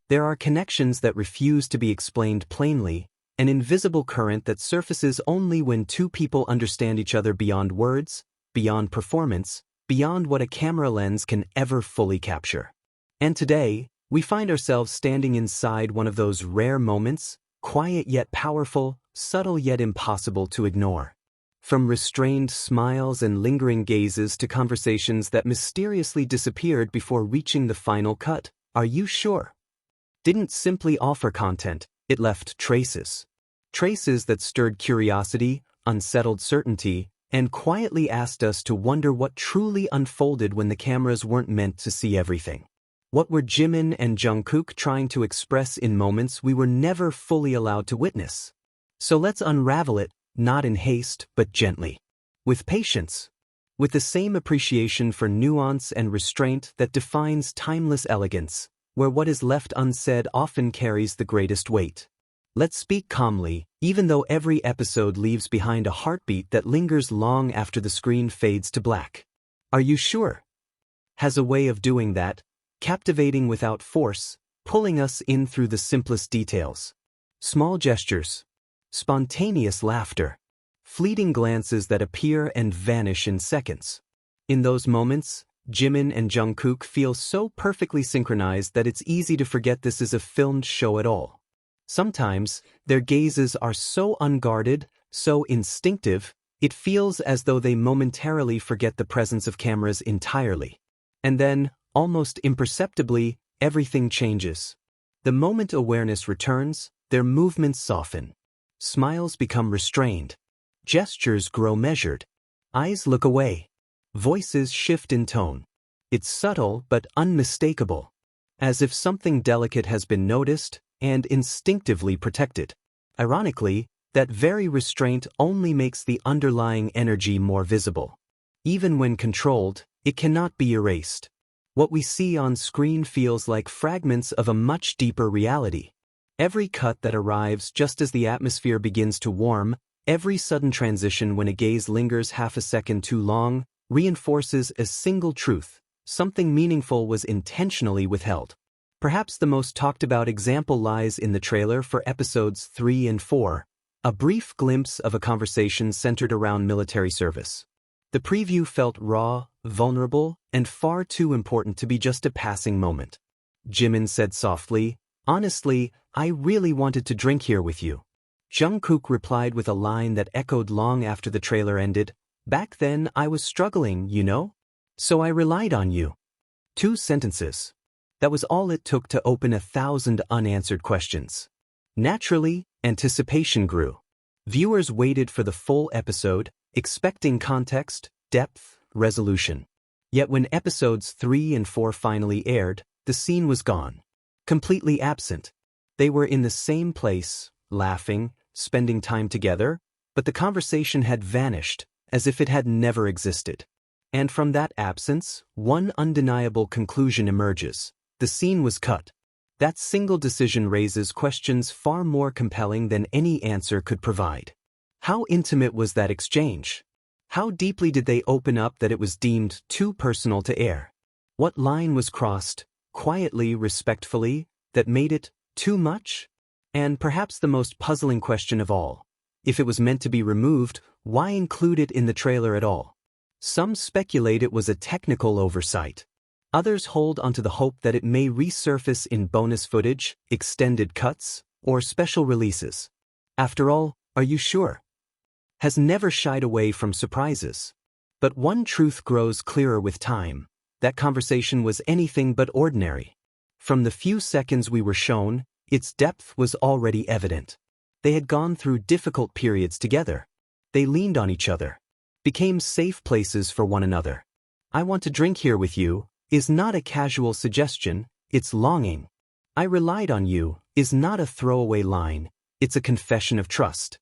There are connections that refuse to be explained plainly, an invisible current that surfaces only when two people understand each other beyond words, beyond performance, beyond what a camera lens can ever fully capture. And today, we find ourselves standing inside one of those rare moments, quiet yet powerful, subtle yet impossible to ignore. From restrained smiles and lingering gazes to conversations that mysteriously disappeared before reaching the final cut, "Are you sure?" didn't simply offer content, it left traces. Traces that stirred curiosity, unsettled certainty, and quietly asked us to wonder what truly unfolded when the cameras weren't meant to see everything. What were Jimin and Jungkook trying to express in moments we were never fully allowed to witness? So let's unravel it, not in haste, but gently. With patience. With the same appreciation for nuance and restraint that defines timeless elegance, where what is left unsaid often carries the greatest weight. Let's speak calmly, even though every episode leaves behind a heartbeat that lingers long after the screen fades to black. "Are you sure?" has a way of doing that, captivating without force, pulling us in through the simplest details. Small gestures, spontaneous laughter, fleeting glances that appear and vanish in seconds. In those moments, Jimin and Jungkook feel so perfectly synchronized that it's easy to forget this is a filmed show at all. Sometimes, their gazes are so unguarded, so instinctive, it feels as though they momentarily forget the presence of cameras entirely. And then, almost imperceptibly, everything changes. The moment awareness returns, their movements soften. Smiles become restrained. Gestures grow measured. Eyes look away. Voices shift in tone. It's subtle but unmistakable, as if something delicate has been noticed and instinctively protected. Ironically, that very restraint only makes the underlying energy more visible. Even when controlled, it cannot be erased. What we see on screen feels like fragments of a much deeper reality. Every cut that arrives just as the atmosphere begins to warm, every sudden transition when a gaze lingers half a second too long, reinforces a single truth: something meaningful was intentionally withheld. Perhaps the most talked about example lies in the trailer for episodes 3 and 4, a brief glimpse of a conversation centered around military service. The preview felt raw, vulnerable, and far too important to be just a passing moment. Jimin said softly, "Honestly, I really wanted to drink here with you." Jungkook replied with a line that echoed long after the trailer ended, "Back then I was struggling, you know? So I relied on you." 2 sentences. That was all it took to open 1,000 unanswered questions. Naturally, anticipation grew. Viewers waited for the full episode, expecting context, depth, resolution. Yet when episodes 3 and 4 finally aired, the scene was gone. Completely absent. They were in the same place, laughing, spending time together, but the conversation had vanished, as if it had never existed. And from that absence, one undeniable conclusion emerges: the scene was cut. That single decision raises questions far more compelling than any answer could provide. How intimate was that exchange? How deeply did they open up that it was deemed too personal to air? What line was crossed, quietly, respectfully, that made it too much? And perhaps the most puzzling question of all: if it was meant to be removed, why include it in the trailer at all? Some speculate it was a technical oversight. Others hold onto the hope that it may resurface in bonus footage, extended cuts, or special releases. After all, Are You Sure? Has never shied away from surprises. But one truth grows clearer with time: that conversation was anything but ordinary. From the few seconds we were shown, its depth was already evident. They had gone through difficult periods together. They leaned on each other, became safe places for one another. "I want to drink here with you" is not a casual suggestion, it's longing. "I relied on you" is not a throwaway line, it's a confession of trust.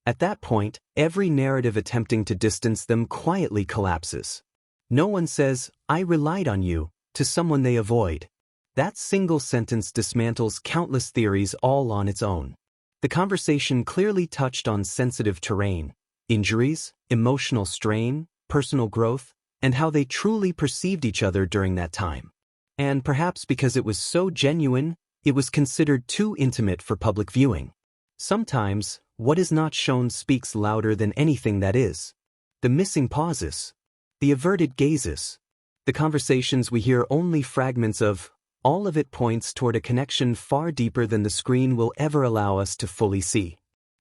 At that point, every narrative attempting to distance them quietly collapses. No one says, "I relied on you," to someone they avoid. That single sentence dismantles countless theories all on its own. The conversation clearly touched on sensitive terrain: injuries, emotional strain, personal growth, and how they truly perceived each other during that time. And perhaps because it was so genuine, It was considered too intimate for public viewing. Sometimes, what is not shown speaks louder than anything that is. The missing pauses. The averted gazes. The conversations we hear only fragments of, all of it points toward a connection far deeper than the screen will ever allow us to fully see.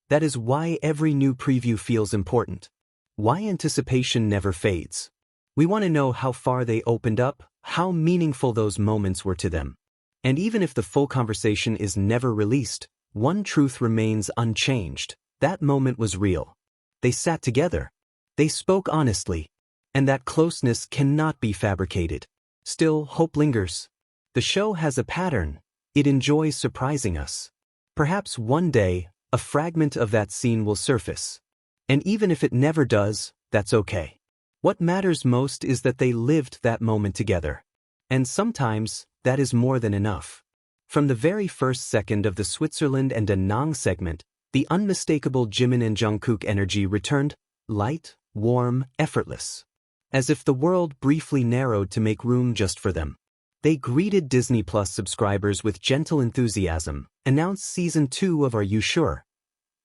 That is why every new preview feels important. Why anticipation never fades. We want to know how far they opened up, how meaningful those moments were to them. And even if the full conversation is never released, one truth remains unchanged. That moment was real. They sat together. They spoke honestly. And that closeness cannot be fabricated. Still, hope lingers. The show has a pattern. It enjoys surprising us. Perhaps one day, a fragment of that scene will surface. And even if it never does, that's okay. What matters most is that they lived that moment together. And sometimes, that is more than enough. From the very first second of the Switzerland and Da Nang segment, the unmistakable Jimin and Jungkook energy returned, light, warm, effortless. As if the world briefly narrowed to make room just for them. They greeted Disney Plus subscribers with gentle enthusiasm, announced Season 2 of Are You Sure?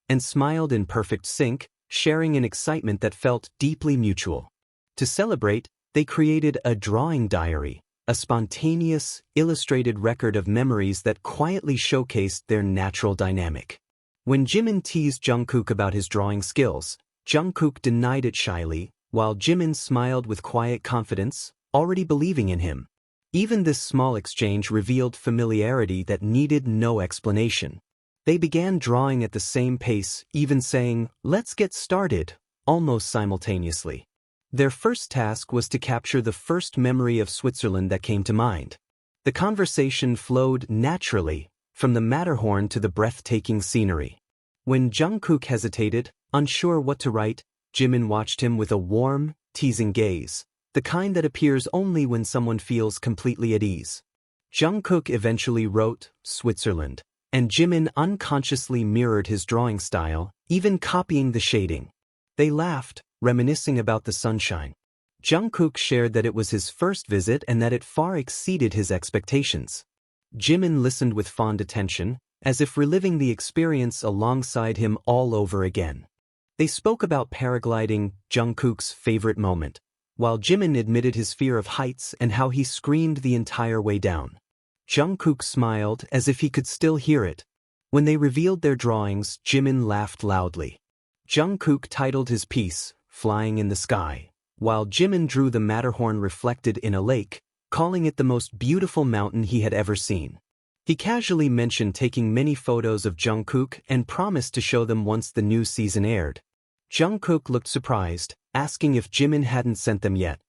And smiled in perfect sync, sharing an excitement that felt deeply mutual. To celebrate, they created a drawing diary, a spontaneous, illustrated record of memories that quietly showcased their natural dynamic. When Jimin teased Jungkook about his drawing skills, Jungkook denied it shyly, while Jimin smiled with quiet confidence, already believing in him. Even this small exchange revealed familiarity that needed no explanation. They began drawing at the same pace, even saying, "Let's get started," almost simultaneously. Their first task was to capture the first memory of Switzerland that came to mind. The conversation flowed naturally, from the Matterhorn to the breathtaking scenery. When Jungkook hesitated, unsure what to write, Jimin watched him with a warm, teasing gaze, the kind that appears only when someone feels completely at ease. Jungkook eventually wrote, "Switzerland," and Jimin unconsciously mirrored his drawing style, even copying the shading. They laughed, reminiscing about the sunshine. Jungkook shared that it was his first visit and that it far exceeded his expectations. Jimin listened with fond attention, as if reliving the experience alongside him all over again. They spoke about paragliding, Jungkook's favorite moment, while Jimin admitted his fear of heights and how he screamed the entire way down. Jungkook smiled as if he could still hear it. When they revealed their drawings, Jimin laughed loudly. Jungkook titled his piece, "Flying in the Sky," while Jimin drew the Matterhorn reflected in a lake, calling it the most beautiful mountain he had ever seen. He casually mentioned taking many photos of Jungkook and promised to show them once the new season aired. Jungkook looked surprised, asking if Jimin hadn't sent them yet.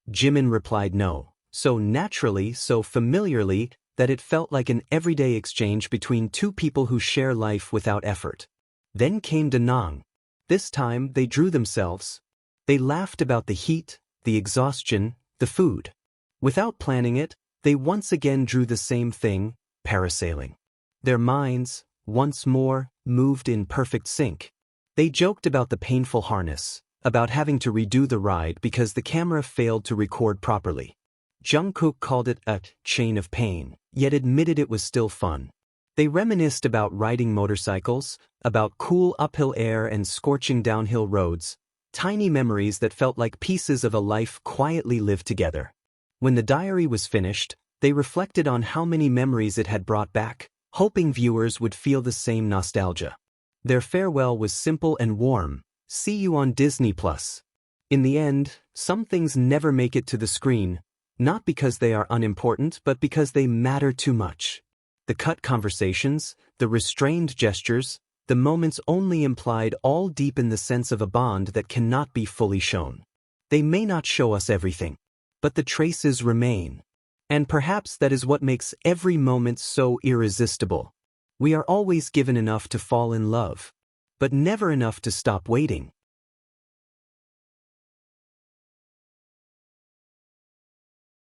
Jimin replied no, so naturally, so familiarly, that it felt like an everyday exchange between two people who share life without effort. Then came Da Nang. This time, they drew themselves. They laughed about the heat, the exhaustion, the food. Without planning it, they once again drew the same thing, parasailing. Their minds, once more, moved in perfect sync. They joked about the painful harness, about having to redo the ride because the camera failed to record properly. Jungkook called it a chain of pain, yet admitted it was still fun. They reminisced about riding motorcycles, about cool uphill air and scorching downhill roads, tiny memories that felt like pieces of a life quietly lived together. When the diary was finished, they reflected on how many memories it had brought back, hoping viewers would feel the same nostalgia. Their farewell was simple and warm. "See you on Disney Plus." In the end, some things never make it to the screen, not because they are unimportant but because they matter too much. The cut conversations, the restrained gestures, the moments only implied all deepen the sense of a bond that cannot be fully shown. They may not show us everything, but the traces remain. And perhaps that is what makes every moment so irresistible. We are always given enough to fall in love, but never enough to stop waiting.